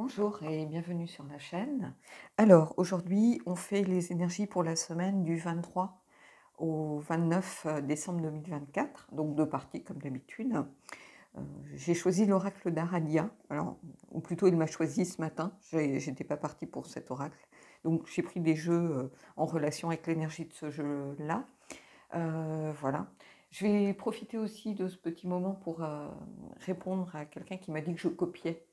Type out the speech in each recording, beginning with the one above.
Bonjour et bienvenue sur la chaîne. Alors aujourd'hui, on fait les énergies pour la semaine du 23 au 29 décembre 2024, donc deux parties comme d'habitude. J'ai choisi l'oracle d'Aradia, alors, ou plutôt il m'a choisi ce matin, j'étais pas partie pour cet oracle. Donc j'ai pris des jeux en relation avec l'énergie de ce jeu-là. Voilà. Je vais profiter aussi de ce petit moment pour répondre à quelqu'un qui m'a dit que je copiais.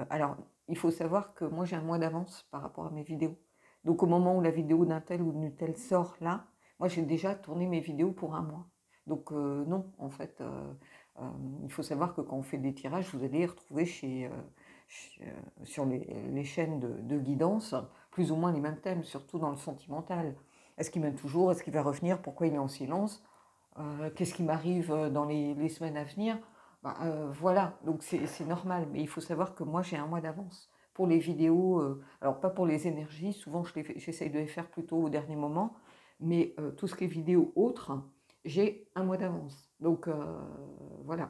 Alors, il faut savoir que moi, j'ai un mois d'avance par rapport à mes vidéos. Donc, au moment où la vidéo d'un tel ou d'une telle sort là, moi, j'ai déjà tourné mes vidéos pour un mois. Donc, non, en fait, il faut savoir que quand on fait des tirages, vous allez les retrouver sur les chaînes de guidance, plus ou moins les mêmes thèmes, surtout dans le sentimental. Est-ce qu'il m'aime toujours? Est-ce qu'il va revenir? Pourquoi il est en silence? Qu'est-ce qui m'arrive dans les semaines à venir? Voilà, donc c'est normal, mais il faut savoir que moi j'ai un mois d'avance. Pour les vidéos, alors pas pour les énergies, souvent j'essaye de les faire plutôt au dernier moment, mais tout ce qui est vidéo autre, j'ai un mois d'avance. Donc voilà,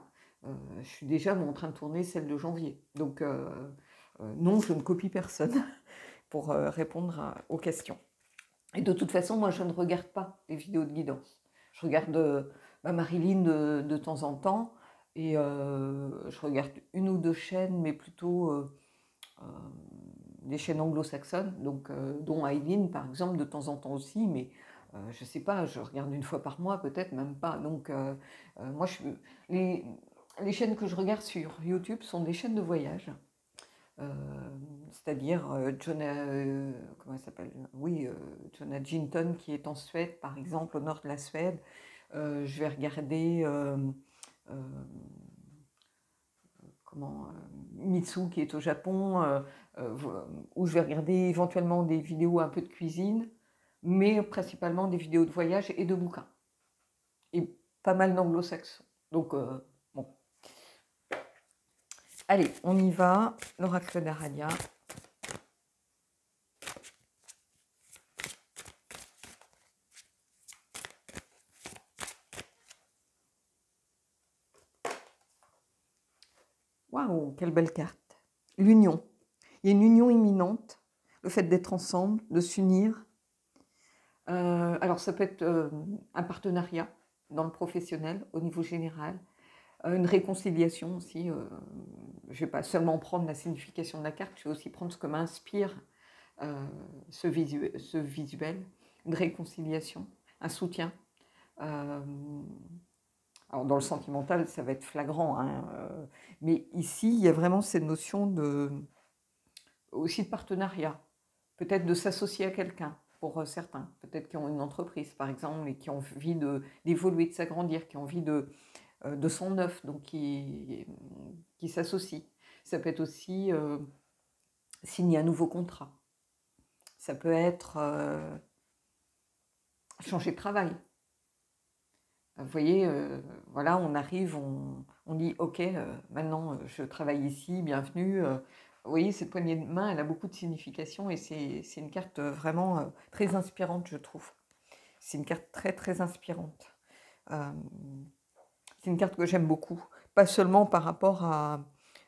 je suis déjà en train de tourner celle de janvier. Donc non, je ne copie personne pour répondre aux questions. Et de toute façon, moi je ne regarde pas les vidéos de guidance. Je regarde Marilyn de temps en temps, et je regarde une ou deux chaînes, mais plutôt euh, des chaînes anglo-saxonnes, donc, dont Aileen par exemple, de temps en temps aussi, mais je ne sais pas, je regarde une fois par mois, peut-être même pas. Donc moi, les, les chaînes que je regarde sur YouTube sont des chaînes de voyage. C'est-à-dire Jonah, comment elle s'appelle? Oui, Jonah Jinton qui est en Suède, par exemple, au nord de la Suède. Je vais regarder euh, Mitsu qui est au Japon, euh, où je vais regarder éventuellement des vidéos un peu de cuisine, mais principalement des vidéos de voyage et de bouquins. Et pas mal d'anglo-saxons. Donc, bon. Allez, on y va. L'oracle d'Aradia. Waouh, quelle belle carte. L'union. Il y a une union imminente, le fait d'être ensemble, de s'unir. Alors ça peut être un partenariat dans le professionnel, au niveau général, une réconciliation aussi. Je ne vais pas seulement prendre la signification de la carte, je vais aussi prendre ce que m'inspire ce visuel, une réconciliation, un soutien. Euh, alors dans le sentimental, ça va être flagrant, hein, mais ici, il y a vraiment cette notion aussi de partenariat, peut-être de s'associer à quelqu'un pour certains, peut-être qui ont une entreprise par exemple et qui ont envie d'évoluer, de s'agrandir, qui ont envie de son œuf, donc qui s'associent. Ça peut être aussi signer un nouveau contrat. Ça peut être changer de travail. Vous voyez, voilà, on arrive, on dit ok, maintenant je travaille ici, bienvenue. Vous voyez, cette poignée de main, elle a beaucoup de signification et c'est une carte vraiment très inspirante, je trouve. C'est une carte très très inspirante. Euh, c'est une carte que j'aime beaucoup, pas seulement par rapport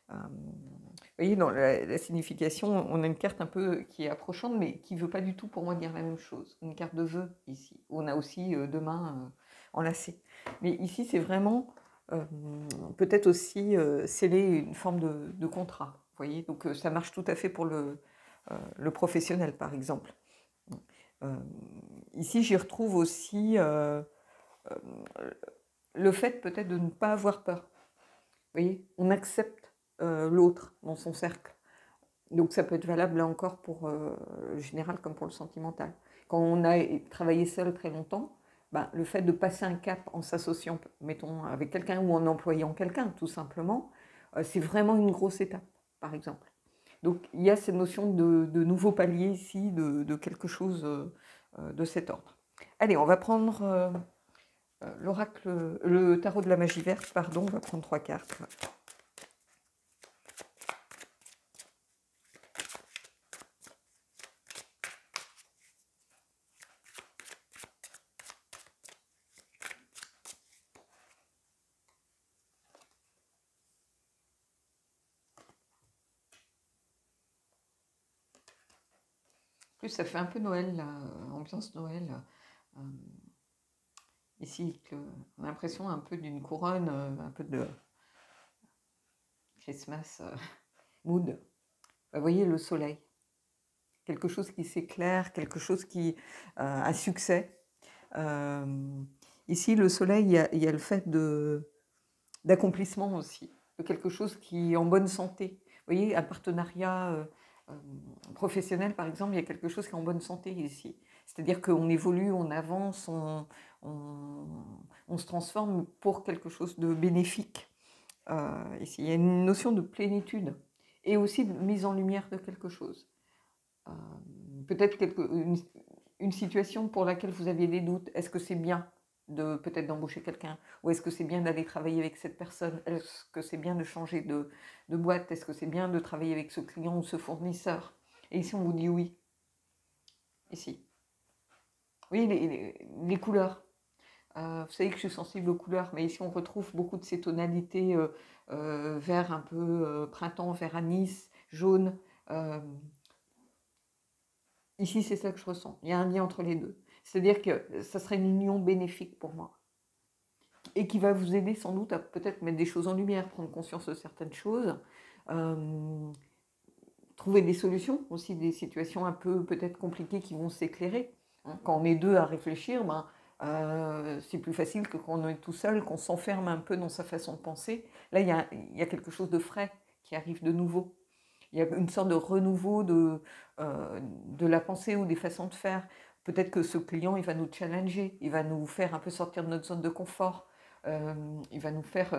vous voyez, dans la signification, on a une carte un peu qui est approchante, mais qui ne veut pas du tout pour moi dire la même chose. Une carte de vœux ici. On a aussi deux mains enlacées. Mais ici, c'est vraiment peut-être aussi sceller une forme de contrat. Vous voyez, donc ça marche tout à fait pour le professionnel, par exemple. Euh, ici, j'y retrouve aussi le fait peut-être de ne pas avoir peur. Vous voyez, on accepte l'autre dans son cercle. Donc ça peut être valable là encore pour le général comme pour le sentimental. Quand on a travaillé seul très longtemps, ben, le fait de passer un cap en s'associant, mettons, avec quelqu'un ou en employant quelqu'un, tout simplement, c'est vraiment une grosse étape, par exemple. Donc il y a cette notion de nouveau palier ici, de quelque chose de cet ordre. Allez, on va prendre l'oracle, le tarot de la magie verte, pardon, on va prendre 3 cartes. plus, ça fait un peu Noël, là, ambiance Noël. Euh, Ici, on a l'impression un peu d'une couronne, un peu de Christmas mood. Vous voyez le soleil, quelque chose qui s'éclaire, quelque chose qui a succès. Ici, le soleil, il y a le fait d'accomplissement aussi, de quelque chose qui est en bonne santé. Vous voyez, un partenariat euh, professionnel, par exemple, il y a quelque chose qui est en bonne santé ici. C'est-à-dire qu'on évolue, on avance, on se transforme pour quelque chose de bénéfique. Ici, il y a une notion de plénitude et aussi de mise en lumière de quelque chose. Peut-être une situation pour laquelle vous aviez des doutes. Est-ce que c'est bien de peut-être d'embaucher quelqu'un? Ou est-ce que c'est bien d'aller travailler avec cette personne? Est-ce que c'est bien de changer de boîte? Est-ce que c'est bien de travailler avec ce client ou ce fournisseur? Et ici, on vous dit oui. Ici. Oui, les couleurs. Vous savez que je suis sensible aux couleurs, mais ici, on retrouve beaucoup de ces tonalités vert un peu printemps, vert anis, jaune. Ici, c'est ça que je ressens. Il y a un lien entre les deux. C'est-à-dire que ça serait une union bénéfique pour moi. Et qui va vous aider sans doute à peut-être mettre des choses en lumière, prendre conscience de certaines choses, trouver des solutions, aussi des situations un peu peut-être compliquées qui vont s'éclairer. Quand on est deux à réfléchir, c'est plus facile que quand on est tout seul, qu'on s'enferme un peu dans sa façon de penser. Là, il y a quelque chose de frais qui arrive de nouveau. Il y a une sorte de renouveau de la pensée ou des façons de faire. Peut-être que ce client, il va nous challenger, il va nous faire un peu sortir de notre zone de confort, il va nous faire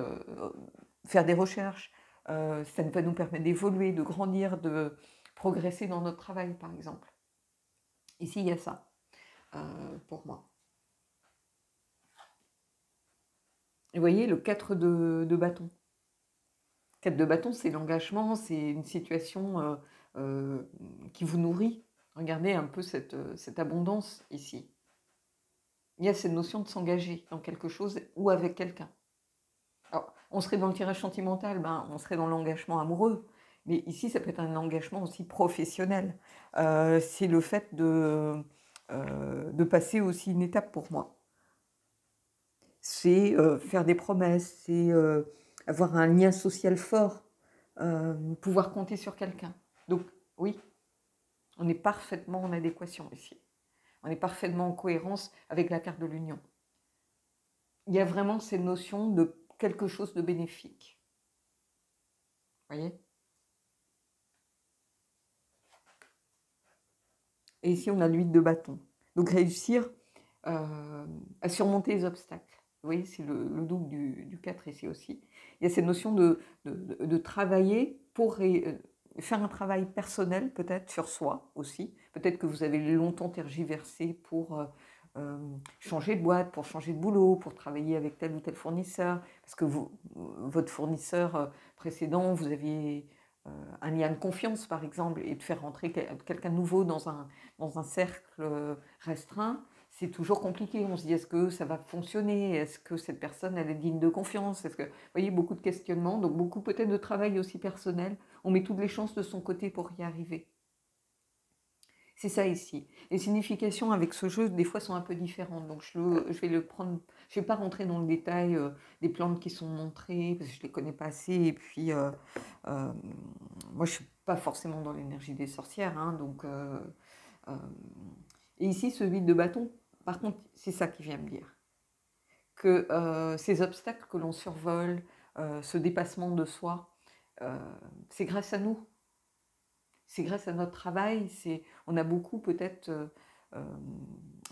des recherches, ça va nous permettre d'évoluer, de grandir, de progresser dans notre travail, par exemple. Ici, il y a ça, pour moi. Et vous voyez, le 4 de bâton. 4 de bâton, c'est l'engagement, c'est une situation qui vous nourrit. Regardez un peu cette abondance ici. Il y a cette notion de s'engager dans quelque chose ou avec quelqu'un. Alors, on serait dans le tirage sentimental, on serait dans l'engagement amoureux. Mais ici, ça peut être un engagement aussi professionnel. C'est le fait de passer aussi une étape pour moi. C'est faire des promesses, c'est avoir un lien social fort, pouvoir compter sur quelqu'un. Donc oui, on est parfaitement en adéquation ici. On est parfaitement en cohérence avec la carte de l'union. Il y a vraiment cette notion de quelque chose de bénéfique. Vous voyez? Et ici, on a l'huile de bâton. Donc réussir à surmonter les obstacles. Vous voyez, c'est le double du 4 ici aussi. Il y a cette notion de travailler pour faire un travail personnel, peut-être sur soi aussi. Peut-être que vous avez longtemps tergiversé pour changer de boîte, pour changer de boulot, pour travailler avec tel ou tel fournisseur. Parce que votre fournisseur précédent, vous aviez un lien de confiance, par exemple, et de faire rentrer quelqu'un de nouveau dans un cercle restreint, c'est toujours compliqué. On se dit, est-ce que ça va fonctionner? Est-ce que cette personne, elle est digne de confiance? Est-ce que, vous voyez, beaucoup de questionnements, donc beaucoup peut-être de travail aussi personnel. On met toutes les chances de son côté pour y arriver. C'est ça ici. Les significations avec ce jeu, des fois, sont un peu différentes. Donc, je vais le prendre. Je ne vais pas rentrer dans le détail des plantes qui sont montrées, parce que je ne les connais pas assez. Et puis, moi, je ne suis pas forcément dans l'énergie des sorcières. Hein, donc, et ici, ce vide de bâton, par contre, c'est ça qui vient me dire. Que ces obstacles que l'on survole, ce dépassement de soi, c'est grâce à nous. C'est grâce à notre travail. On a beaucoup peut-être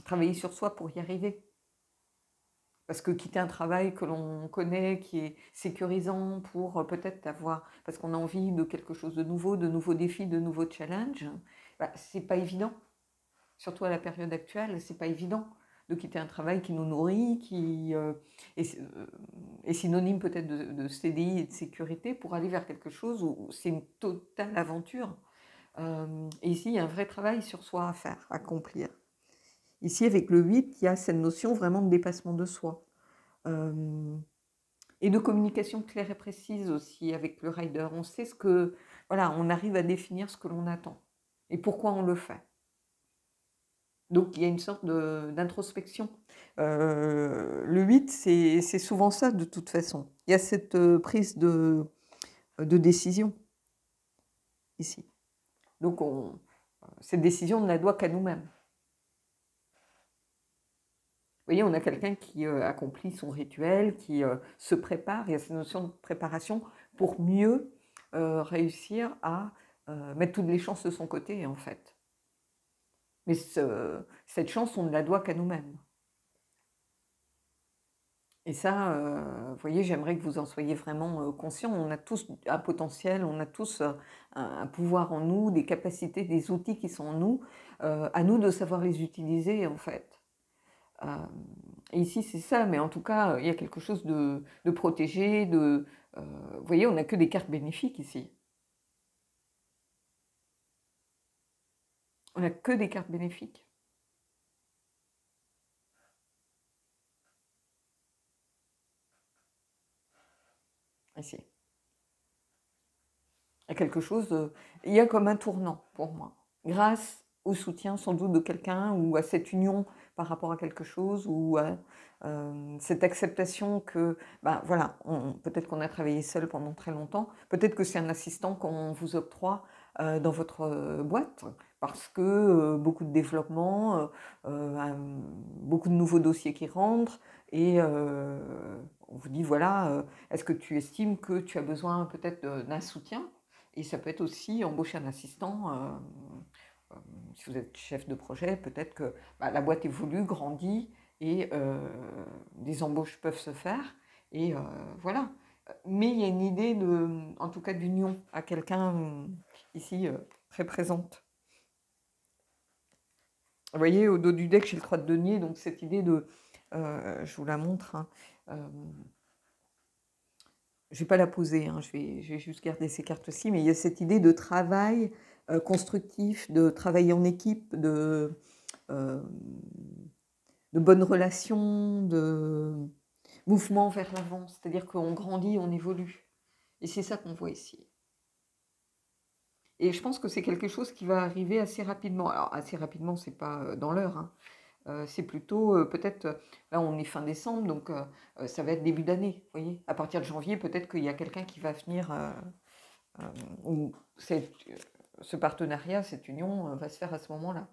travaillé sur soi pour y arriver. Parce que quitter un travail que l'on connaît, qui est sécurisant pour peut-être avoir, parce qu'on a envie de quelque chose de nouveaux défis, de nouveaux challenges, c'est pas évident. Surtout à la période actuelle, c'est pas évident de quitter un travail qui nous nourrit, qui est synonyme peut-être de CDI et de sécurité pour aller vers quelque chose où c'est une totale aventure. Et ici, il y a un vrai travail sur soi à faire, à accomplir. Ici, avec le 8, il y a cette notion vraiment de dépassement de soi. Et de communication claire et précise aussi avec le rider. On sait voilà, on arrive à définir ce que l'on attend et pourquoi on le fait. Donc, il y a une sorte d'introspection. Le 8, c'est souvent ça de toute façon. Il y a cette prise de décision ici. Donc, cette décision, on ne la doit qu'à nous-mêmes. Vous voyez, on a quelqu'un qui accomplit son rituel, qui se prépare, il y a cette notion de préparation pour mieux réussir à mettre toutes les chances de son côté, en fait. Mais cette chance, on ne la doit qu'à nous-mêmes. Et ça, vous voyez, j'aimerais que vous en soyez vraiment conscients. On a tous un potentiel, on a tous un pouvoir en nous, des capacités, des outils qui sont en nous. À nous de savoir les utiliser, en fait. Et ici, c'est ça, mais en tout cas, il y a quelque chose de protégé, vous voyez, on n'a que des cartes bénéfiques ici. On n'a que des cartes bénéfiques. Ici. Il y a quelque chose, il y a comme un tournant pour moi. Grâce au soutien sans doute de quelqu'un ou à cette union par rapport à quelque chose ou à cette acceptation que, ben voilà, peut-être qu'on a travaillé seul pendant très longtemps, peut-être que c'est un assistant qu'on vous octroie dans votre boîte parce que beaucoup de développement, beaucoup de nouveaux dossiers qui rentrent et on vous dit voilà, est-ce que tu estimes que tu as besoin peut-être d'un soutien? Et ça peut être aussi embaucher un assistant. Si vous êtes chef de projet, peut-être que la boîte évolue, grandit et des embauches peuvent se faire. Et voilà. Mais il y a une idée, en tout cas, d'union à quelqu'un ici très présente. Vous voyez, au dos du deck, j'ai le 3 de denier, donc cette idée de... je vous la montre. Hein, je ne vais pas la poser, hein, je vais juste garder ces cartes-ci, mais il y a cette idée de travail constructif, de travail en équipe, de bonnes relations, de mouvement vers l'avant, c'est-à-dire qu'on grandit, on évolue. Et c'est ça qu'on voit ici. Et je pense que c'est quelque chose qui va arriver assez rapidement. Alors, assez rapidement, ce n'est pas dans l'heure, hein. C'est plutôt peut-être, là on est fin décembre, donc ça va être début d'année, vous voyez. À partir de janvier, peut-être qu'il y a quelqu'un qui va venir, ou ce partenariat, cette union va se faire à ce moment-là.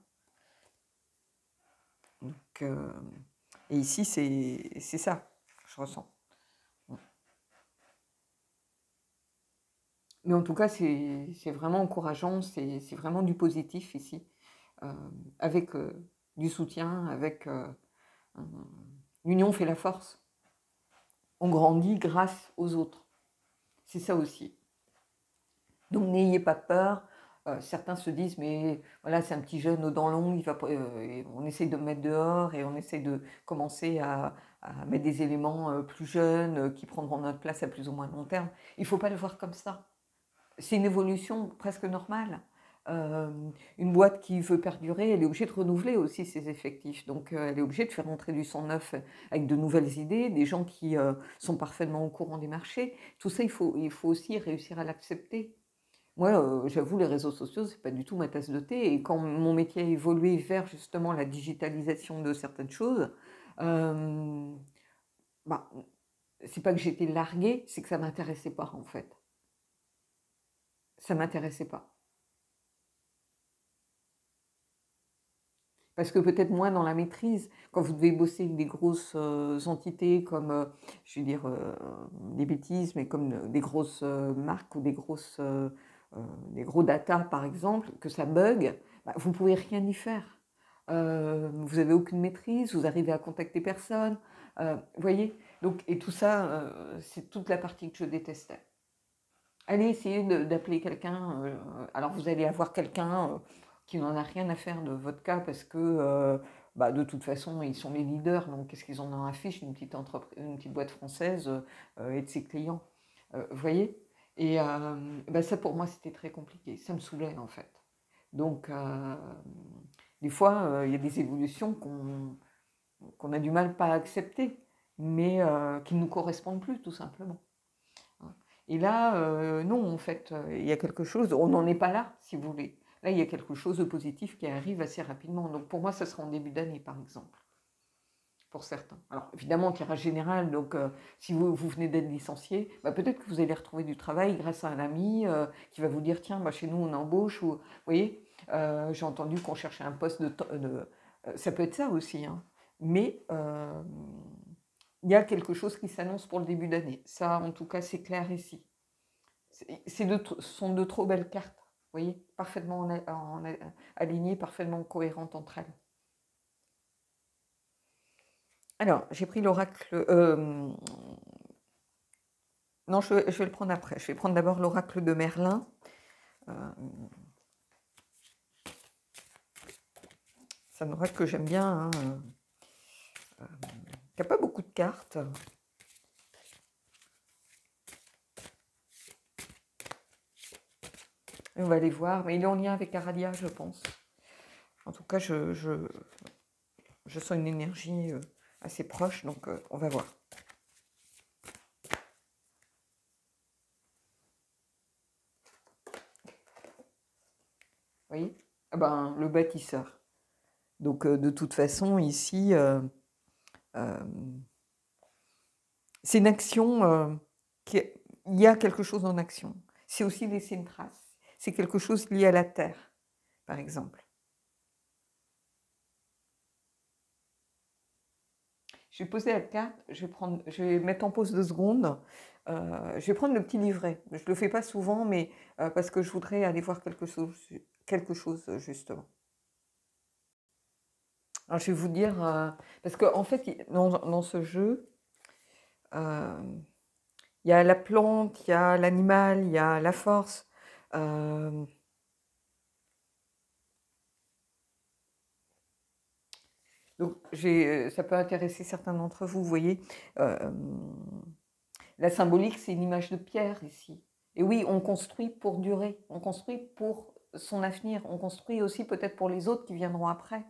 Donc, et ici, c'est ça, je ressens. Mais en tout cas, c'est vraiment encourageant, c'est vraiment du positif ici, avec du soutien, avec l'union fait la force. On grandit grâce aux autres. C'est ça aussi. Donc n'ayez pas peur. Certains se disent, mais voilà, c'est un petit jeune aux dents longues, on essaye de me mettre dehors et on essaye de commencer à mettre des éléments plus jeunes qui prendront notre place à plus ou moins long terme. Il ne faut pas le voir comme ça. C'est une évolution presque normale. Une boîte qui veut perdurer, elle est obligée de renouveler aussi ses effectifs. Donc, elle est obligée de faire entrer du sang neuf avec de nouvelles idées, des gens qui sont parfaitement au courant des marchés. Tout ça, il faut aussi réussir à l'accepter. Moi, j'avoue, les réseaux sociaux, c'est pas du tout ma tasse de thé. Et quand mon métier a évolué vers justement la digitalisation de certaines choses, bah, c'est pas que j'étais larguée, c'est que ça m'intéressait pas en fait. Ça m'intéressait pas. Parce que peut-être moins dans la maîtrise, quand vous devez bosser avec des grosses entités comme, je vais dire des bêtises, mais comme des grosses marques ou des gros data par exemple, que ça bug, vous ne pouvez rien y faire. Vous n'avez aucune maîtrise, vous arrivez à contacter personne. Vous voyez, donc, et tout ça, c'est toute la partie que je détestais. Allez essayer d'appeler quelqu'un, alors vous allez avoir quelqu'un qui n'en a rien à faire de votre cas parce que de toute façon ils sont les leaders, donc qu'est-ce qu'ils en ont à fiche une petite boîte française et de ses clients, vous voyez. Et ça pour moi c'était très compliqué, ça me saoulait en fait. Donc des fois il y a des évolutions qu'on a du mal pas à accepter, mais qui ne nous correspondent plus tout simplement. Et là, non, en fait, il y a quelque chose, on n'en est pas là, si vous voulez. Là, il y a quelque chose de positif qui arrive assez rapidement. Donc pour moi, ça sera en début d'année, par exemple, pour certains. Alors évidemment, tirage général, donc si vous venez d'être licencié, bah, peut-être que vous allez retrouver du travail grâce à un ami qui va vous dire, tiens, bah, chez nous, on embauche, ou, vous voyez, j'ai entendu qu'on cherchait un poste ça peut être ça aussi, hein. Mais il y a quelque chose qui s'annonce pour le début d'année. Ça, en tout cas, c'est clair ici. Ce sont de trop belles cartes, vous voyez, parfaitement alignées, parfaitement cohérentes entre elles. Alors, j'ai pris l'oracle. Non, je vais le prendre après. Je vais prendre d'abord l'oracle de Merlin. C'est un oracle que j'aime bien, hein, qui n'a pas beaucoup de cartes. Et on va aller voir, mais il est en lien avec Aradia, je pense. En tout cas, je sens une énergie assez proche, donc on va voir. Vous voyez? Ah ben, le bâtisseur. Donc, de toute façon, ici, c'est une action, il y a quelque chose en action. C'est aussi laisser une trace. C'est quelque chose lié à la terre, par exemple. Je vais poser la carte, je vais mettre en pause 2 secondes. Je vais prendre le petit livret. Je ne le fais pas souvent, mais parce que je voudrais aller voir quelque chose justement. Alors, je vais vous dire, parce qu'en fait, dans ce jeu, il y a la plante, il y a l'animal, il y a la force. Donc, ça peut intéresser certains d'entre vous, vous voyez. La symbolique, c'est une image de pierre ici. Et oui, on construit pour durer, on construit pour son avenir, on construit aussi peut-être pour les autres qui viendront après.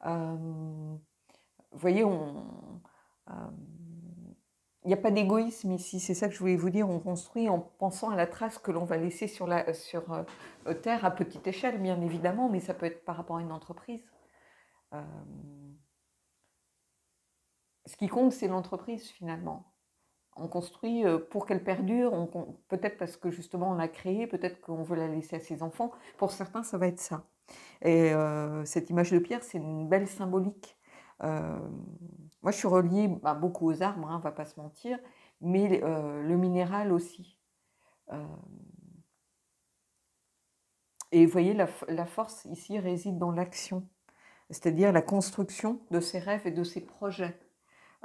Vous voyez, il n'y a pas d'égoïsme ici, c'est ça que je voulais vous dire. On construit en pensant à la trace que l'on va laisser sur Terre, à petite échelle, bien évidemment, mais ça peut être par rapport à une entreprise. Ce qui compte, c'est l'entreprise, finalement. On construit pour qu'elle perdure, peut-être parce que justement on l'a créée, peut-être qu'on veut la laisser à ses enfants. Pour certains, ça va être ça. Et cette image de pierre, c'est une belle symbolique. Moi, je suis reliée beaucoup aux arbres, hein, on ne va pas se mentir, mais le minéral aussi. Et vous voyez, la force ici réside dans l'action, c'est-à-dire la construction de ses rêves et de ses projets.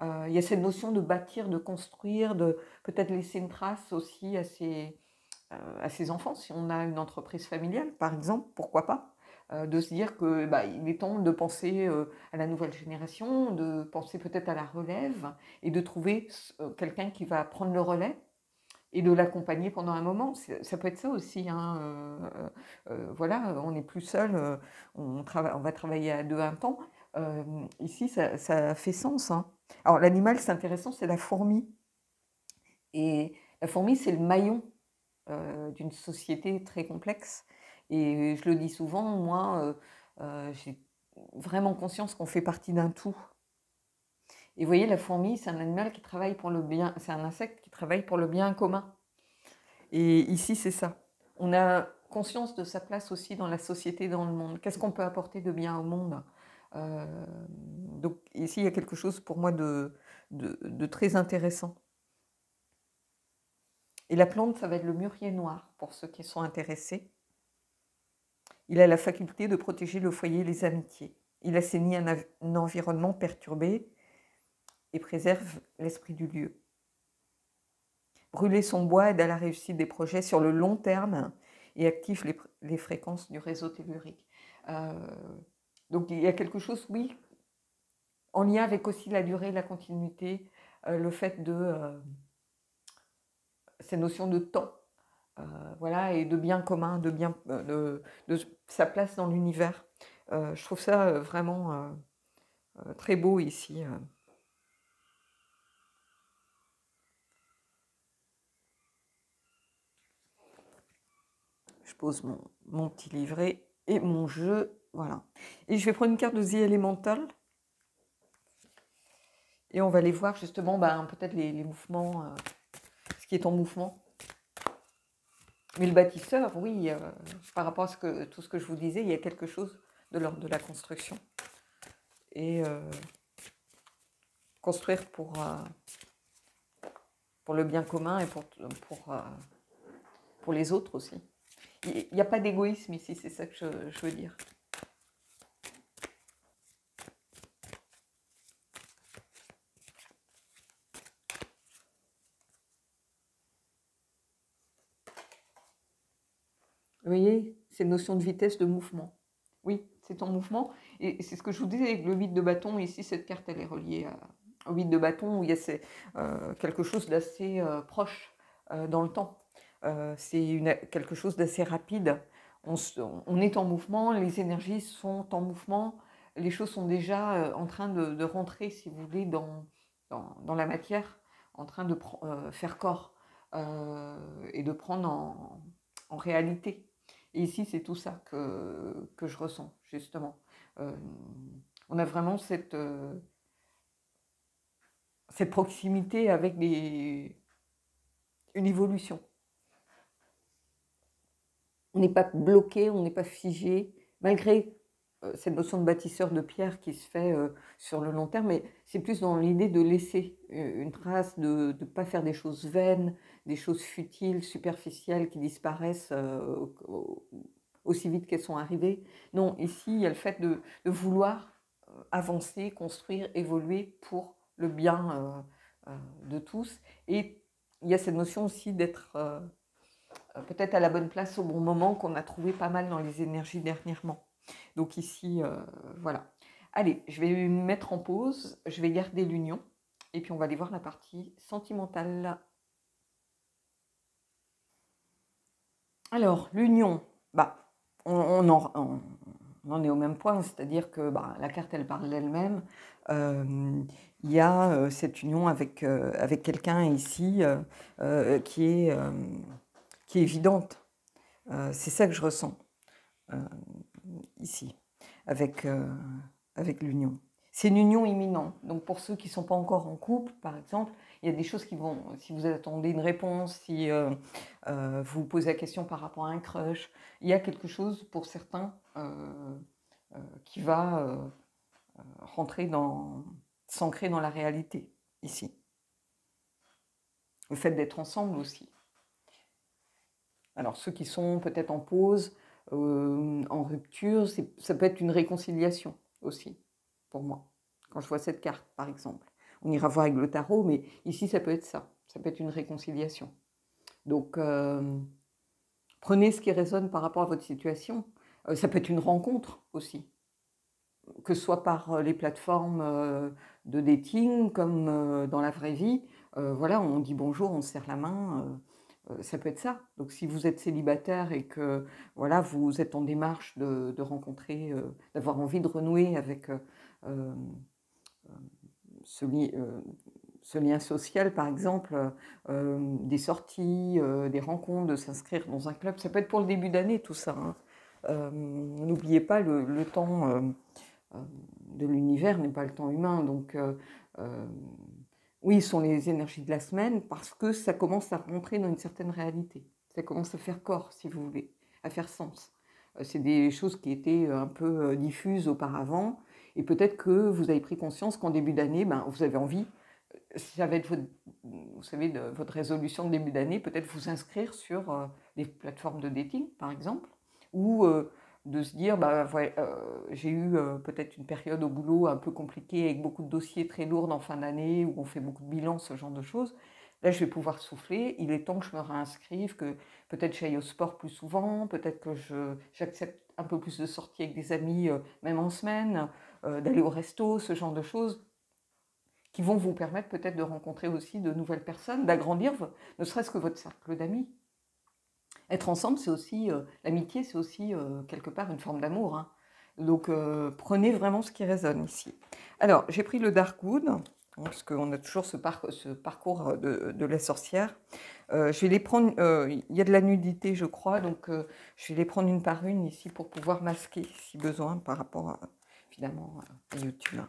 Il y a cette notion de bâtir, de construire, de peut-être laisser une trace aussi à ses enfants. Si on a une entreprise familiale, par exemple, pourquoi pas, de se dire que il est temps de penser à la nouvelle génération, de penser peut-être à la relève et de trouver quelqu'un qui va prendre le relais et de l'accompagner pendant un moment. Ça peut être ça aussi, hein. Voilà, on n'est plus seul, on va travailler à deux un temps. Ici, ça fait sens, hein. Alors, l'animal, c'est intéressant, c'est la fourmi. Et la fourmi, c'est le maillon d'une société très complexe. Et je le dis souvent, moi, j'ai vraiment conscience qu'on fait partie d'un tout. Et vous voyez, la fourmi, c'est un animal qui travaille pour le bien, c'est un insecte qui travaille pour le bien commun. Et ici, c'est ça. On a conscience de sa place aussi dans la société, dans le monde. Qu'est-ce qu'on peut apporter de bien au monde? Donc ici, il y a quelque chose pour moi de très intéressant. Et la plante, ça va être le mûrier noir, pour ceux qui sont intéressés. Il a la faculté de protéger le foyer et les amitiés. Il assainit un environnement perturbé et préserve l'esprit du lieu. Brûler son bois aide à la réussite des projets sur le long terme et active les fréquences du réseau tellurique. Donc il y a quelque chose, oui, en lien avec aussi la durée, la continuité, le fait de ces notions de temps, voilà, et de bien commun, de sa place dans l'univers. Je trouve ça vraiment très beau ici. Je pose mon petit livret Et mon jeu, voilà. Et je vais prendre une carte de The Elemental. Et on va aller voir justement peut-être les mouvements, ce qui est en mouvement. Mais le bâtisseur, oui, par rapport à tout ce que je vous disais, il y a quelque chose de l'ordre de la construction. Et construire pour le bien commun et pour les autres aussi. Il n'y a pas d'égoïsme ici, c'est ça que je veux dire. Vous voyez, c'est une notion de vitesse, de mouvement. Oui, c'est en mouvement. Et c'est ce que je vous disais avec le 8 de bâton. Ici, cette carte, elle est reliée au 8 de bâton, où il y a quelque chose d'assez proche dans le temps. C'est quelque chose d'assez rapide. On est en mouvement, les énergies sont en mouvement, les choses sont déjà en train de rentrer, si vous voulez, dans la matière, en train de faire corps et de prendre en réalité. Et ici, c'est tout ça que je ressens, justement. On a vraiment cette proximité avec une évolution. On n'est pas bloqué, on n'est pas figé, malgré cette notion de bâtisseur de pierre qui se fait sur le long terme, mais c'est plus dans l'idée de laisser une trace, de ne pas faire des choses vaines, des choses futiles, superficielles, qui disparaissent aussi vite qu'elles sont arrivées. Non, ici, il y a le fait de vouloir avancer, construire, évoluer pour le bien de tous. Et il y a cette notion aussi d'être peut-être à la bonne place au bon moment, qu'on a trouvé pas mal dans les énergies dernièrement. Donc ici, voilà. Allez, je vais me mettre en pause, je vais garder l'union, et puis on va aller voir la partie sentimentale. Alors, l'union, on en est au même point, c'est-à-dire que la carte, elle parle d'elle-même. Il y a cette union avec quelqu'un ici qui est évidente. C'est ça que je ressens ici, avec l'union. C'est une union imminente. Donc pour ceux qui ne sont pas encore en couple, par exemple, il y a des choses qui vont, si vous attendez une réponse, si vous posez la question par rapport à un crush, il y a quelque chose pour certains qui va s'ancrer dans la réalité, ici. Le fait d'être ensemble aussi. Alors ceux qui sont peut-être en pause, en rupture, ça peut être une réconciliation aussi, pour moi, quand je vois cette carte, par exemple. On ira voir avec le tarot, mais ici, ça peut être ça. Ça peut être une réconciliation. Donc, prenez ce qui résonne par rapport à votre situation. Ça peut être une rencontre aussi, que ce soit par les plateformes de dating, comme dans la vraie vie. Voilà, on dit bonjour, on se serre la main. Ça peut être ça. Donc, si vous êtes célibataire et que voilà, vous êtes en démarche de rencontrer, d'avoir envie de renouer avec ce lien social, par exemple, des sorties, des rencontres, de s'inscrire dans un club, ça peut être pour le début d'année, tout ça. Hein. N'oubliez pas, le temps de l'univers n'est pas le temps humain. Donc, oui, ce sont les énergies de la semaine parce que ça commence à rentrer dans une certaine réalité. Ça commence à faire corps, si vous voulez, à faire sens. C'est des choses qui étaient un peu diffuses auparavant. Et peut-être que vous avez pris conscience qu'en début d'année, vous avez envie, ça va être vous savez, votre résolution de début d'année, peut-être vous inscrire sur des plateformes de dating, par exemple, ou de se dire, j'ai eu peut-être une période au boulot un peu compliquée, avec beaucoup de dossiers très lourds en fin d'année, où on fait beaucoup de bilans, ce genre de choses. Là, je vais pouvoir souffler. Il est temps que je me réinscrive, que peut-être j'aille au sport plus souvent, peut-être que j'accepte un peu plus de sorties avec des amis, même en semaine, d'aller au resto, ce genre de choses, qui vont vous permettre peut-être de rencontrer aussi de nouvelles personnes, d'agrandir ne serait-ce que votre cercle d'amis. Être ensemble, c'est aussi, l'amitié, c'est aussi quelque part une forme d'amour. Hein. Donc prenez vraiment ce qui résonne ici. Alors, j'ai pris le Darkwood, parce qu'on a toujours ce parcours de la sorcière. Je vais les prendre, il y a de la nudité, je crois, donc je vais les prendre une par une ici pour pouvoir masquer si besoin par rapport à, évidemment, à YouTube.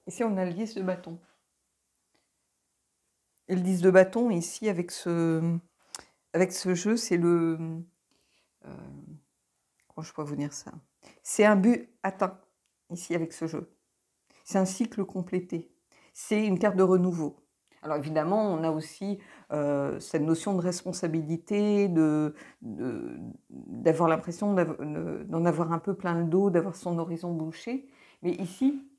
Ici, on a le 10 de bâton. Et le 10 de bâton, ici, avec ce jeu, c'est le... comment je pourrais vous dire ça? C'est un but atteint, ici, avec ce jeu. C'est un cycle complété. C'est une carte de renouveau. Alors évidemment, on a aussi cette notion de responsabilité, d'avoir l'impression d'en avoir un peu plein le dos, d'avoir son horizon bouché. Mais ici,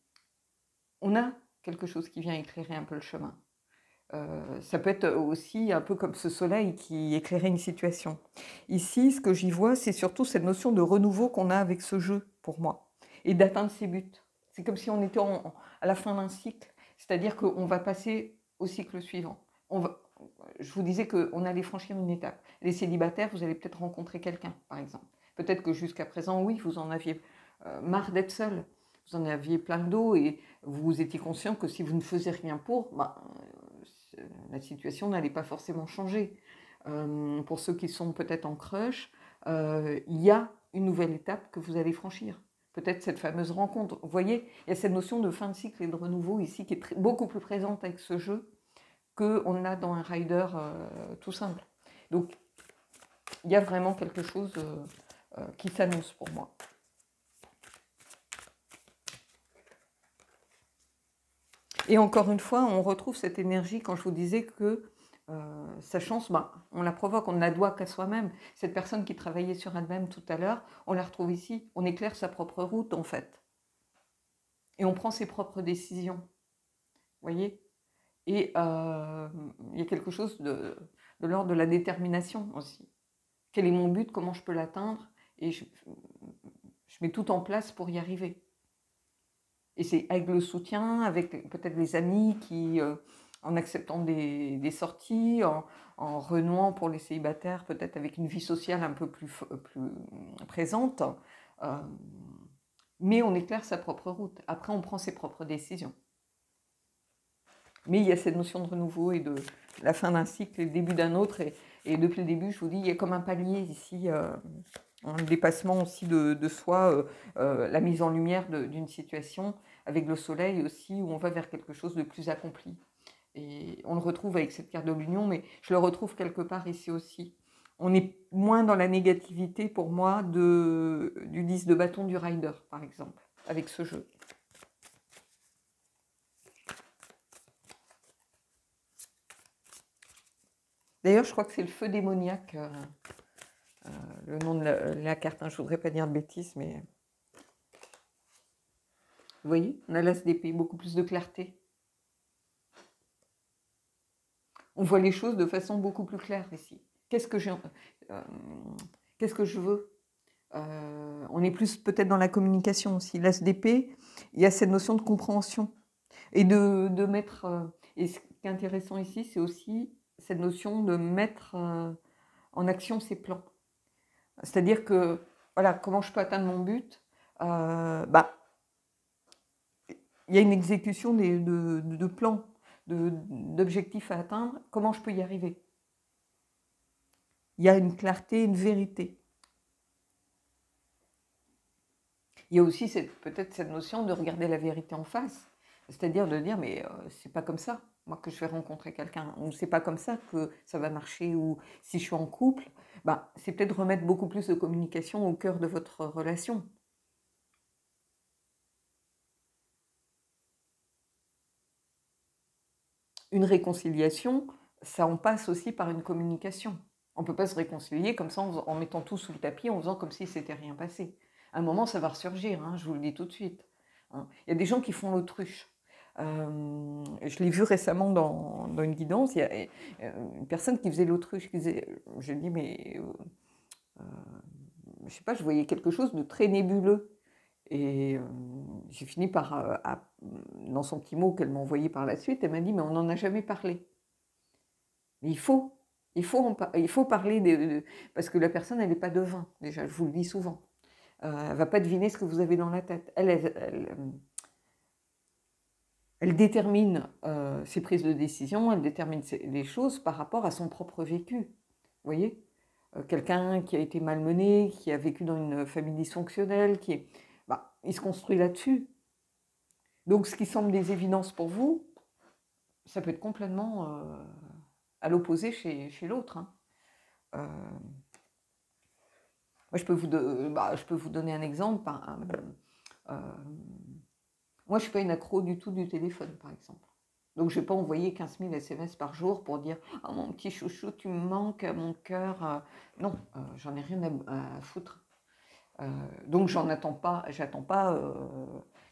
on a quelque chose qui vient éclairer un peu le chemin. Ça peut être aussi un peu comme ce soleil qui éclairait une situation. Ici, ce que j'y vois, c'est surtout cette notion de renouveau qu'on a avec ce jeu, pour moi, et d'atteindre ses buts. C'est comme si on était à la fin d'un cycle, c'est-à-dire qu'on va passer au cycle suivant. Je vous disais qu'on allait franchir une étape. Les célibataires, vous allez peut-être rencontrer quelqu'un, par exemple. Peut-être que jusqu'à présent, oui, vous en aviez marre d'être seul. Vous en aviez plein le dos et vous étiez conscient que si vous ne faisiez rien pour, la situation n'allait pas forcément changer. Pour ceux qui sont peut-être en crush, il y a une nouvelle étape que vous allez franchir. Peut-être cette fameuse rencontre. Vous voyez, il y a cette notion de fin de cycle et de renouveau ici qui est beaucoup plus présente avec ce jeu qu'on a dans un rider tout simple. Donc, il y a vraiment quelque chose qui s'annonce pour moi. Et encore une fois, on retrouve cette énergie quand je vous disais que sa chance, on la provoque, on ne la doit qu'à soi-même. Cette personne qui travaillait sur elle-même tout à l'heure, on la retrouve ici. On éclaire sa propre route, en fait. Et on prend ses propres décisions. Vous voyez? Et il y a quelque chose de l'ordre de la détermination aussi. Quel est mon but? Comment je peux l'atteindre? Et je mets tout en place pour y arriver. Et c'est avec le soutien, avec peut-être les amis qui, en acceptant des sorties, en renouant pour les célibataires, peut-être avec une vie sociale un peu plus présente, mais on éclaire sa propre route. Après, on prend ses propres décisions. Mais il y a cette notion de renouveau et de la fin d'un cycle et le début d'un autre. Et depuis le début, je vous dis, il y a comme un palier ici, un dépassement aussi de soi, la mise en lumière d'une situation, avec le soleil aussi, où on va vers quelque chose de plus accompli. Et on le retrouve avec cette carte de l'union, mais je le retrouve quelque part ici aussi. On est moins dans la négativité, pour moi, du 10 de bâton du rider, par exemple, avec ce jeu. D'ailleurs, je crois que c'est le feu démoniaque, le nom de la carte. Je ne voudrais pas dire de bêtises, mais... Vous voyez, on a l'as d'épée, beaucoup plus de clarté. On voit les choses de façon beaucoup plus claire ici. Qu'est-ce que je veux? On est plus peut-être dans la communication aussi. L'as d'épée, il y a cette notion de compréhension. Et de mettre... et ce qui est intéressant ici, c'est aussi cette notion de mettre en action ses plans. C'est-à-dire que, voilà, comment je peux atteindre mon but? Il y a une exécution de plans, d'objectifs à atteindre. Comment je peux y arriver? Il y a une clarté, une vérité. Il y a aussi peut-être cette notion de regarder la vérité en face. C'est-à-dire de dire, mais c'est pas comme ça, moi, que je vais rencontrer quelqu'un. Ou c'est pas comme ça que ça va marcher. Ou si je suis en couple, c'est peut-être remettre beaucoup plus de communication au cœur de votre relation. Une réconciliation, ça en passe aussi par une communication. On ne peut pas se réconcilier comme ça en mettant tout sous le tapis, en faisant comme si c'était rien passé. À un moment, ça va ressurgir, je vous le dis tout de suite. Il y a des gens qui font l'autruche. Je l'ai vu récemment dans une guidance, il y a une personne qui faisait l'autruche, je dis, mais je sais pas, je voyais quelque chose de très nébuleux. Et j'ai fini par, dans son petit mot qu'elle m'a envoyé par la suite, elle m'a dit: «Mais on n'en a jamais parlé». Mais il faut parler parce que la personne, elle n'est pas devin, déjà, je vous le dis souvent. Elle ne va pas deviner ce que vous avez dans la tête. Elle détermine ses prises de décision, elle détermine les choses par rapport à son propre vécu. Vous voyez, quelqu'un qui a été malmené, qui a vécu dans une famille dysfonctionnelle, il se construit là-dessus. Donc, ce qui semble des évidences pour vous, ça peut être complètement à l'opposé chez l'autre. Hein. Moi, je peux vous donner un exemple. Moi, je ne suis pas une accro du tout du téléphone, par exemple. Donc, je ne vais pas envoyer 15 000 SMS par jour pour dire « Oh, mon petit chouchou, tu me manques, mon cœur. » Non, j'en ai rien à foutre. Donc, j'attends pas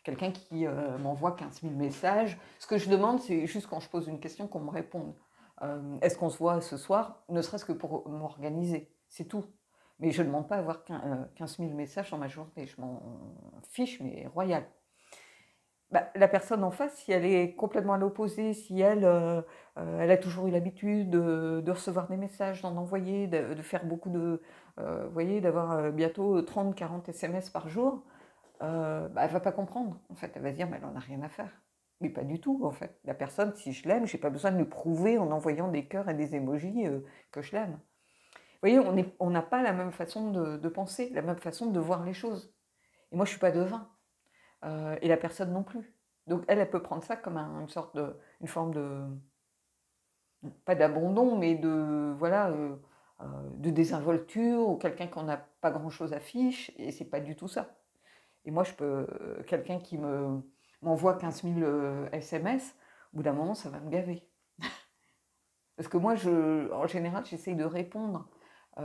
quelqu'un qui m'envoie 15 000 messages. Ce que je demande, c'est juste quand je pose une question qu'on me réponde. Est-ce qu'on se voit ce soir, ne serait-ce que pour m'organiser, c'est tout. Mais je ne demande pas avoir 15 000 messages dans ma journée, je m'en fiche, mais royal. La personne en face, si elle est complètement à l'opposé, si elle a toujours eu l'habitude de recevoir des messages, d'en envoyer, de faire beaucoup de... vous voyez, d'avoir bientôt 30-40 SMS par jour, elle ne va pas comprendre. En fait, elle va se dire, mais elle n'en a rien à faire. Mais pas du tout, en fait. La personne, si je l'aime, je n'ai pas besoin de lui prouver en envoyant des cœurs et des émojis que je l'aime. Vous voyez, on n'a pas la même façon de penser, la même façon de voir les choses. Et moi, je ne suis pas devin. Et la personne non plus. Donc elle peut prendre ça comme une forme de, pas d'abandon, mais de désinvolture, ou quelqu'un qu'on n'a pas grand-chose à fiche, et c'est pas du tout ça. Et moi, quelqu'un qui m'envoie 15 000 SMS, au bout d'un moment, ça va me gaver. Parce que moi, en général, j'essaye de répondre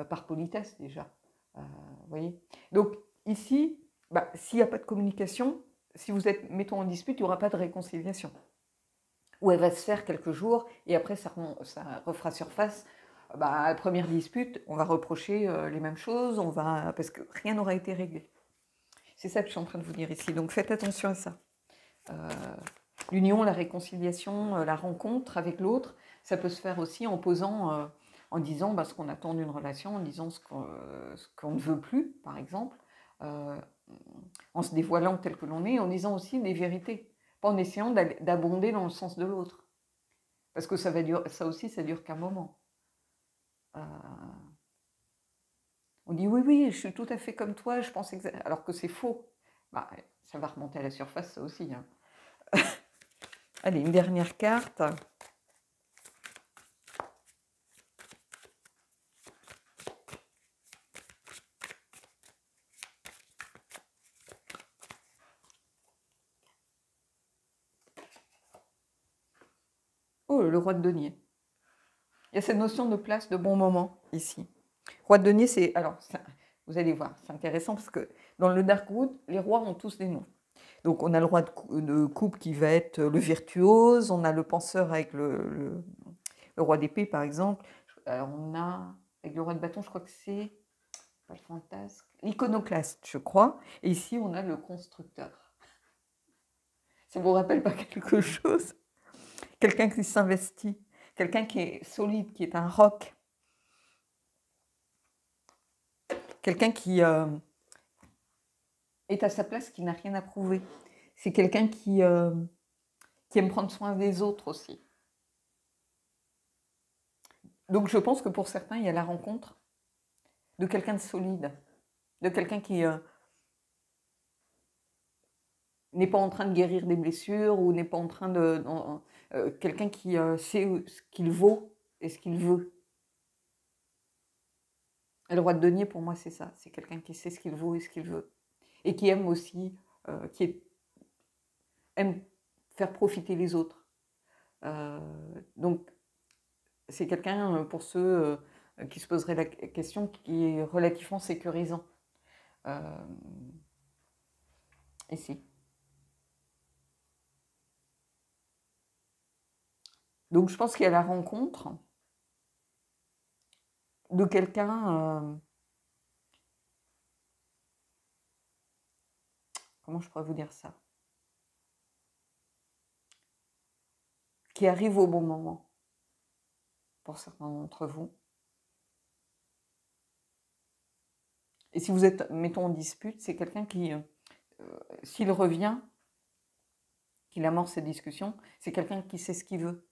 par politesse déjà. Vous voyez. Donc ici, s'il n'y a pas de communication, si vous êtes, mettons, en dispute, il n'y aura pas de réconciliation. Ou elle va se faire quelques jours et après ça refera surface. À la première dispute, on va reprocher les mêmes choses, parce que rien n'aura été réglé. C'est ça que je suis en train de vous dire ici. Donc faites attention à ça. L'union, la réconciliation, la rencontre avec l'autre, ça peut se faire aussi en posant, en disant ce qu'on attend d'une relation, en disant ce qu'on ne veut plus, par exemple, en se dévoilant tel que l'on est, en disant aussi des vérités, pas en essayant d'abonder dans le sens de l'autre. Parce que ça aussi, ça dure qu'un moment. On dit oui, je suis tout à fait comme toi, je pense exactement, alors que c'est faux. Ça va remonter à la surface, ça aussi. Hein. Allez, une dernière carte. Oh, le roi de denier. Il y a cette notion de place, de bon moment, ici. Roi de denier, c'est... Alors, vous allez voir, c'est intéressant parce que dans le Darkwood, les rois ont tous des noms. Donc, on a le roi de coupe qui va être le virtuose, on a le penseur avec le roi d'épée, par exemple. Alors, on a, avec le roi de bâton, je crois que c'est, pas le fantasque, l'iconoclaste, je crois. Et ici, on a le constructeur. Ça ne vous rappelle pas quelque chose? Quelqu'un qui s'investit, quelqu'un qui est solide, qui est un roc. Quelqu'un qui est à sa place, qui n'a rien à prouver. C'est quelqu'un qui aime prendre soin des autres aussi. Donc je pense que pour certains, il y a la rencontre de quelqu'un de solide, de quelqu'un qui n'est pas en train de guérir des blessures ou n'est pas en train de... quelqu'un qui sait ce qu'il vaut et ce qu'il veut. Et le roi de denier, pour moi, c'est ça. C'est quelqu'un qui sait ce qu'il vaut et ce qu'il veut. Et qui aime aussi, aime faire profiter les autres. Donc, c'est quelqu'un, pour ceux qui se poseraient la question, qui est relativement sécurisant. Ici. Donc, je pense qu'il y a la rencontre de quelqu'un... comment je pourrais vous dire ça? Qui arrive au bon moment, pour certains d'entre vous. Et si vous êtes, mettons, en dispute, c'est quelqu'un qui, s'il revient, qu'il amorce cette discussion, c'est quelqu'un qui sait ce qu'il veut.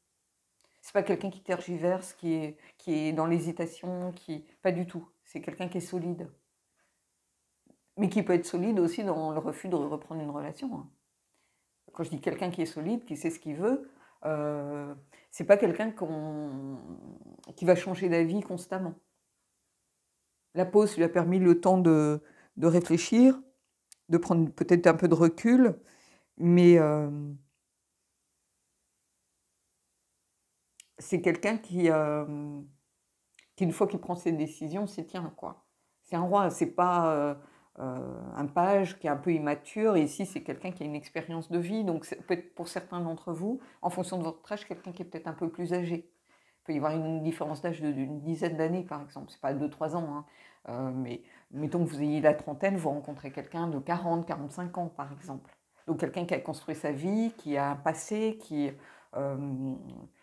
C'est pas quelqu'un qui tergiverse, qui est dans l'hésitation, pas du tout. C'est quelqu'un qui est solide. Mais qui peut être solide aussi dans le refus de reprendre une relation, hein. Quand je dis quelqu'un qui est solide, qui sait ce qu'il veut, c'est pas quelqu'un qui va changer d'avis constamment. La pause lui a permis le temps de réfléchir, de prendre peut-être un peu de recul, mais c'est quelqu'un qui, une fois qu'il prend ses décisions, s'y tient, quoi. C'est un roi, c'est pas un page qui est un peu immature. Et ici, c'est quelqu'un qui a une expérience de vie. Donc, peut-être pour certains d'entre vous, en fonction de votre âge, quelqu'un qui est peut-être un peu plus âgé. Il peut y avoir une différence d'âge d'une dizaine d'années, par exemple. C'est pas 2-3 ans, hein. Mais mettons que vous ayez la trentaine, vous rencontrez quelqu'un de 40, 45 ans, par exemple. Donc, quelqu'un qui a construit sa vie, qui a un passé, qui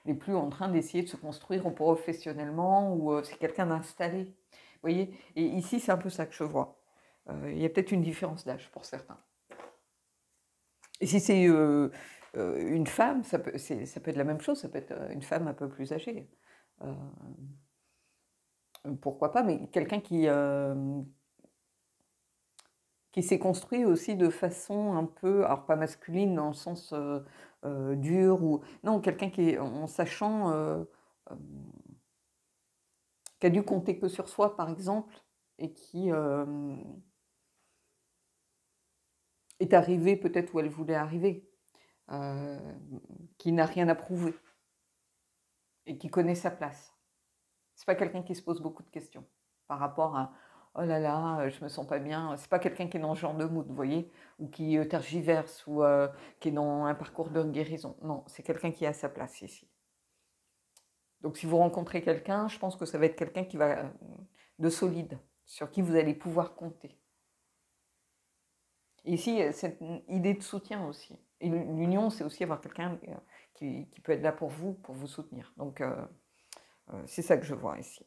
n'est plus en train d'essayer de se construire professionnellement, ou c'est quelqu'un d'installé. Vous voyez? Et ici, c'est un peu ça que je vois. Il y a peut-être une différence d'âge pour certains. Et si c'est une femme, ça peut être la même chose, ça peut être une femme un peu plus âgée. Pourquoi pas, mais quelqu'un qui s'est construit aussi de façon un peu, alors pas masculine dans le sens dur, ou non, quelqu'un qui est en sachant, qui a dû compter que sur soi, par exemple, et qui est arrivée peut-être où elle voulait arriver, qui n'a rien à prouver et qui connaît sa place. C'est pas quelqu'un qui se pose beaucoup de questions par rapport à oh là là, je me sens pas bien. C'est pas quelqu'un qui est dans ce genre de mood, vous voyez, ou qui tergiverse, ou qui est dans un parcours de guérison. Non, c'est quelqu'un qui a sa place ici. Donc si vous rencontrez quelqu'un, je pense que ça va être quelqu'un qui va de solide, sur qui vous allez pouvoir compter. Et ici, cette idée de soutien aussi. Et l'union, c'est aussi avoir quelqu'un qui peut être là pour vous soutenir. Donc c'est ça que je vois ici.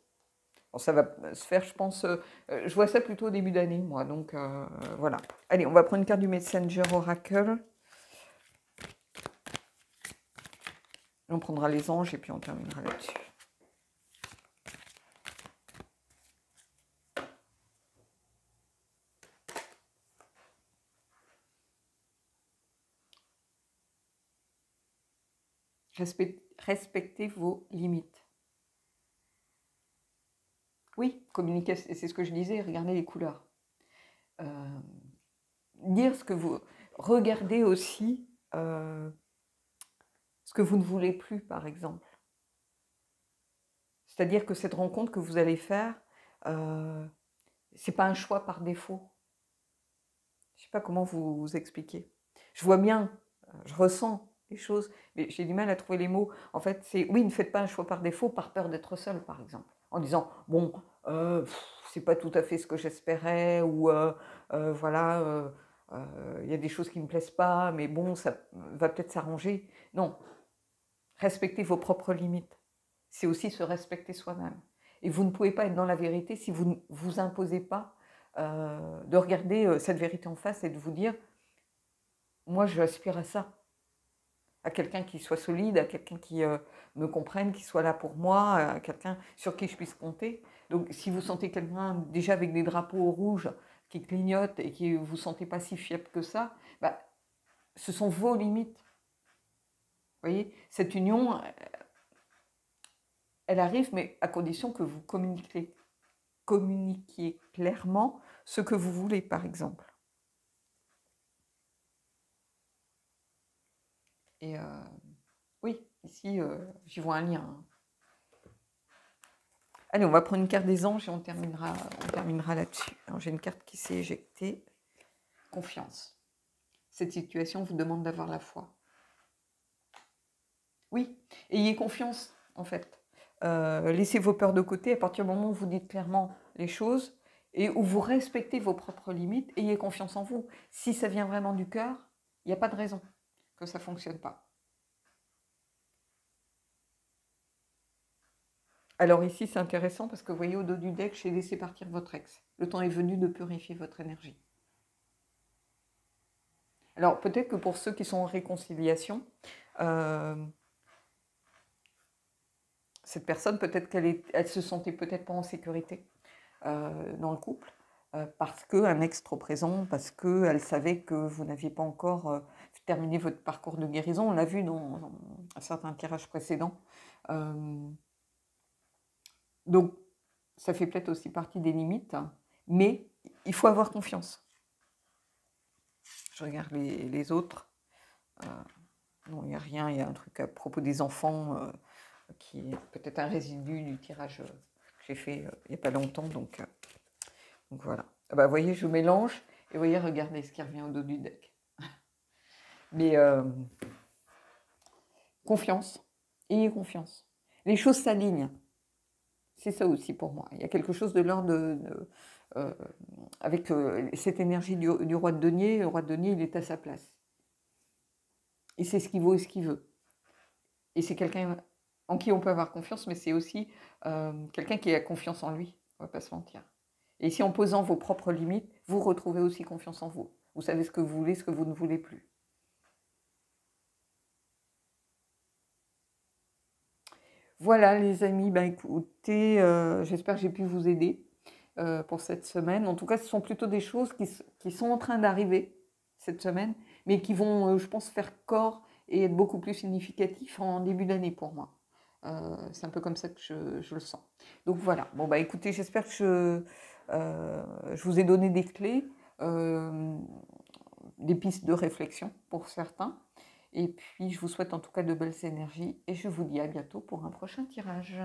Bon, ça va se faire, je pense, je vois ça plutôt au début d'année, moi, donc voilà. Allez, on va prendre une carte du Messenger Oracle. On prendra les anges et puis on terminera là-dessus. Respectez vos limites. Oui, communiquer, c'est ce que je disais, regardez les couleurs. Dire ce que vous... Regardez aussi ce que vous ne voulez plus, par exemple. C'est-à-dire que cette rencontre que vous allez faire, c'est pas un choix par défaut. Je sais pas comment vous expliquer. Je vois bien, je ressens les choses, mais j'ai du mal à trouver les mots. En fait, c'est oui, ne faites pas un choix par défaut, par peur d'être seul, par exemple. En disant, bon, c'est pas tout à fait ce que j'espérais, ou voilà, il y a des choses qui me plaisent pas, mais bon, ça va peut-être s'arranger. Non, respectez vos propres limites. C'est aussi se respecter soi-même. Et vous ne pouvez pas être dans la vérité si vous ne vous imposez pas de regarder cette vérité en face et de vous dire, moi j'aspire à ça, à quelqu'un qui soit solide, à quelqu'un qui me comprenne, qui soit là pour moi, à quelqu'un sur qui je puisse compter. Donc si vous sentez quelqu'un déjà avec des drapeaux rouges qui clignotent et qui vous sentez pas si fiable que ça, bah, ce sont vos limites. Vous voyez, cette union, elle arrive, mais à condition que vous communiquiez clairement ce que vous voulez, par exemple. Et oui, ici, j'y vois un lien, hein. Allez, on va prendre une carte des anges et on terminera là-dessus. Alors, j'ai une carte qui s'est éjectée. Confiance. Cette situation vous demande d'avoir la foi. Oui, ayez confiance, en fait. Laissez vos peurs de côté. À partir du moment où vous dites clairement les choses, et où vous respectez vos propres limites, ayez confiance en vous. Si ça vient vraiment du cœur, il n'y a pas de raison que ça ne fonctionne pas. Alors ici, c'est intéressant parce que vous voyez au dos du deck, j'ai laissé partir votre ex. Le temps est venu de purifier votre énergie. Alors peut-être que pour ceux qui sont en réconciliation, cette personne, peut-être qu'elle se sentait peut-être pas en sécurité dans le couple, parce qu'un ex trop présent, parce qu'elle savait que vous n'aviez pas encore terminé votre parcours de guérison. On l'a vu dans un certain tirage précédent. Donc, ça fait peut-être aussi partie des limites, hein, mais il faut avoir confiance. Je regarde les autres. Non, il n'y a rien. Il y a un truc à propos des enfants qui est peut-être un résidu du tirage que j'ai fait il n'y a pas longtemps. Donc voilà. Ah bah, vous voyez, je mélange et vous voyez, regardez ce qui revient au dos du deck. Mais confiance. Ayez confiance. Les choses s'alignent. C'est ça aussi pour moi. Il y a quelque chose de l'ordre avec cette énergie du roi de denier. Le roi de denier, il est à sa place. Et c'est ce qu'il vaut et ce qu'il veut. Et c'est quelqu'un en qui on peut avoir confiance, mais c'est aussi quelqu'un qui a confiance en lui. On ne va pas se mentir. Et si en posant vos propres limites, vous retrouvez aussi confiance en vous. Vous savez ce que vous voulez, ce que vous ne voulez plus. Voilà les amis, ben écoutez, j'espère que j'ai pu vous aider pour cette semaine. En tout cas, ce sont plutôt des choses qui sont en train d'arriver cette semaine, mais qui vont, je pense, faire corps et être beaucoup plus significatifs en début d'année pour moi. C'est un peu comme ça que je le sens. Donc voilà, bon bah écoutez, j'espère que je vous ai donné des clés, des pistes de réflexion pour certains. Et puis, je vous souhaite en tout cas de belles énergies et je vous dis à bientôt pour un prochain tirage.